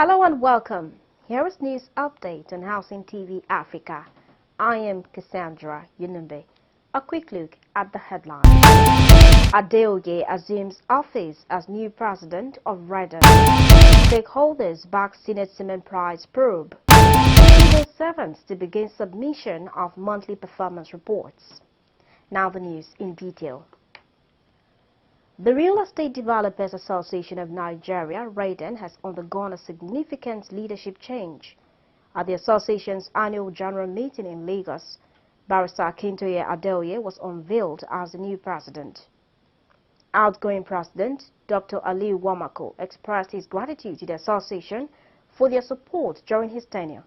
Hello and welcome. Here is news update on Housing TV Africa. I am Cassandra Yunumbe. A quick look at the headlines. Adeoye assumes office as new president of Redan. Stakeholders back Senate cement price probe. Civil servants to begin submission of monthly performance reports. Now the news in detail. The Real Estate Developers Association of Nigeria, Redan, has undergone a significant leadership change. At the association's annual general meeting in Lagos, Barrister Adeoye was unveiled as the new president. Outgoing president, Dr. Aliu Wamako, expressed his gratitude to the association for their support during his tenure.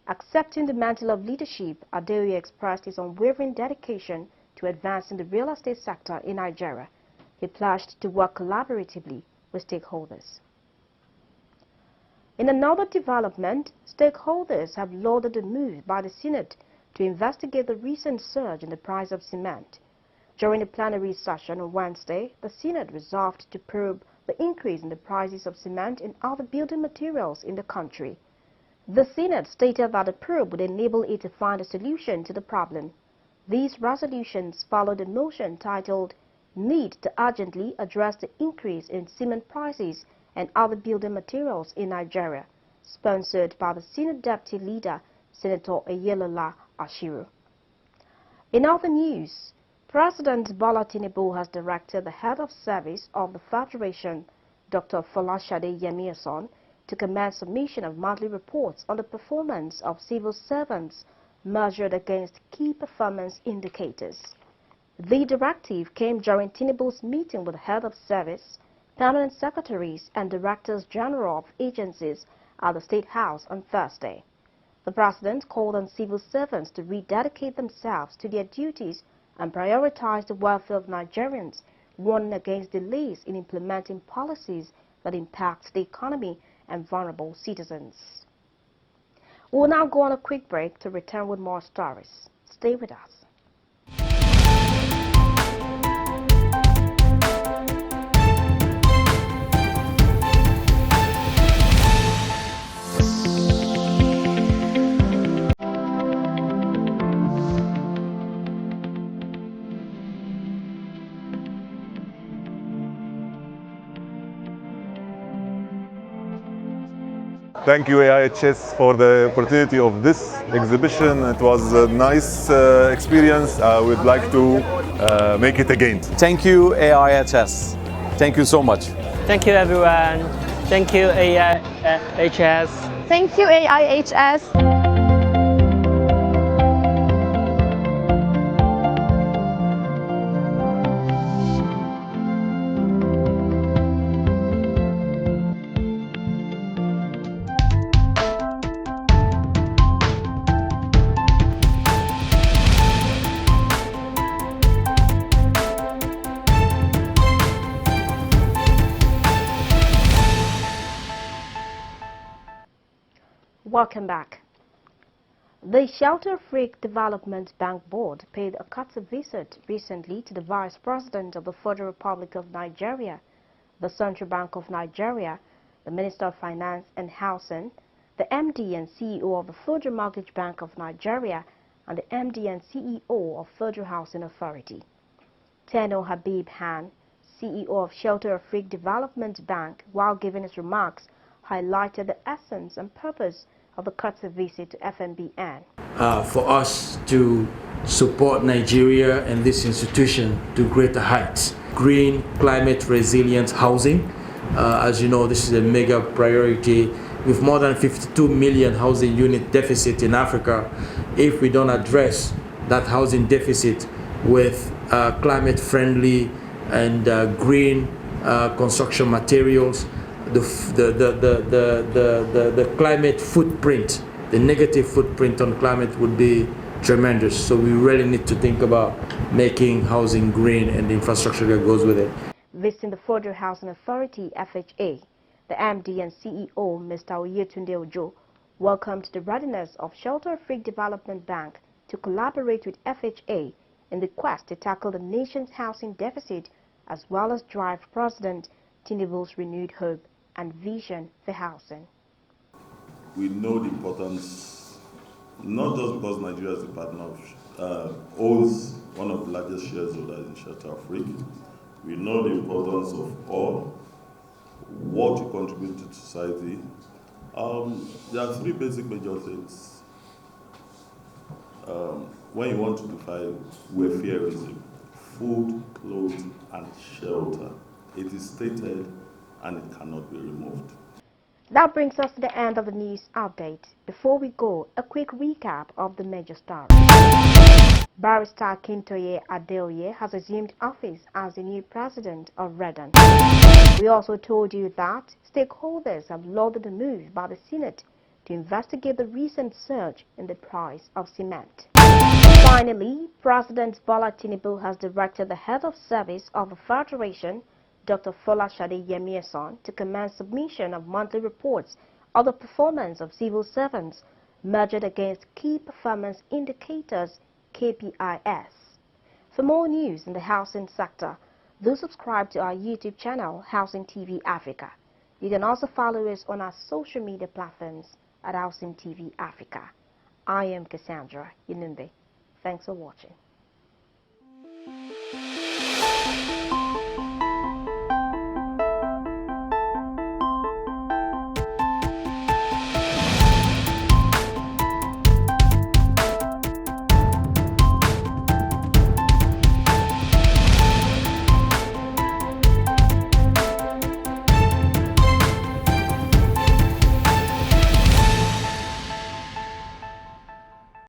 Accepting the mantle of leadership, Adeoye expressed his unwavering dedication to advancing the real estate sector in Nigeria. He pledged to work collaboratively with stakeholders. In another development, stakeholders have lauded the move by the Senate to investigate the recent surge in the price of cement. During the plenary session on Wednesday, the Senate resolved to probe the increase in the prices of cement and other building materials in the country. The Senate stated that the probe would enable it to find a solution to the problem. These resolutions followed a motion titled Need to Urgently Address the Increase in Cement Prices and Other Building Materials in Nigeria, sponsored by the Senate Deputy Leader, Senator Ayelola Ashiru. In other news, President Bola Tinubu has directed the head of service of the Federation, Dr. Folashade Yemiason, to commence submission of monthly reports on the performance of civil servants measured against key performance indicators. The directive came during Tinubu's meeting with the head of service, permanent secretaries and directors general of agencies at the State House on Thursday. The president called on civil servants to rededicate themselves to their duties and prioritize the welfare of Nigerians, warning against delays in implementing policies that impact the economy and vulnerable citizens. We'll now go on a quick break to return with more stories. Stay with us. Thank you, AIHS, for the opportunity of this exhibition. It was a nice experience. I would like to make it again. Thank you, AIHS. Thank you so much. Thank you, everyone. Thank you, AIHS. Thank you, AIHS. Welcome back. The Shelter-Africa Development Bank Board paid a courtesy visit recently to the Vice President of the Federal Republic of Nigeria, the Central Bank of Nigeria, the Minister of Finance and Housing, the MD and CEO of the Federal Mortgage Bank of Nigeria, and the MD and CEO of Federal Housing Authority. Teno Habib Han, CEO of Shelter-Africa Development Bank, while giving his remarks, highlighted the essence and purpose of the courtesy visit to FNBN. For us to support Nigeria and this institution to greater heights. Green, climate resilient housing. As you know, this is a mega priority. With more than 52 million housing unit deficit in Africa, if we don't address that housing deficit with climate friendly and green construction materials, the climate footprint, the negative footprint on climate would be tremendous. So we really need to think about making housing green and the infrastructure that goes with it. Visiting the Federal Housing Authority, FHA, the MD and CEO, Mr. Oyetunde Ojo, welcomed the readiness of Shelter-Africa Development Bank to collaborate with FHA in the quest to tackle the nation's housing deficit as well as drive President Tinubu's renewed hope and vision for housing. we know the importance, not just because Nigeria is a partner owns one of the largest shareholders in HousingTVAfrica. We know the importance of all, what you contribute to society. There are three basic major things when you want to define welfareism: food, clothes, and shelter. It is stated and it cannot be removed. That brings us to the end of the news update. Before we go, a quick recap of the major stories. Barrister Adeoye has assumed office as the new president of Redan. We also told you that stakeholders have lauded the move by the Senate to investigate the recent surge in the price of cement. Finally, President Bola Tinubu has directed the head of service of the Federation, Dr. Folashade Yemieson, to commence submission of monthly reports of the performance of civil servants measured against Key Performance Indicators (KPIs). For more news in the housing sector, do subscribe to our YouTube channel, Housing TV Africa. You can also follow us on our social media platforms at Housing TV Africa. I am Cassandra Yinumbe. Thanks for watching.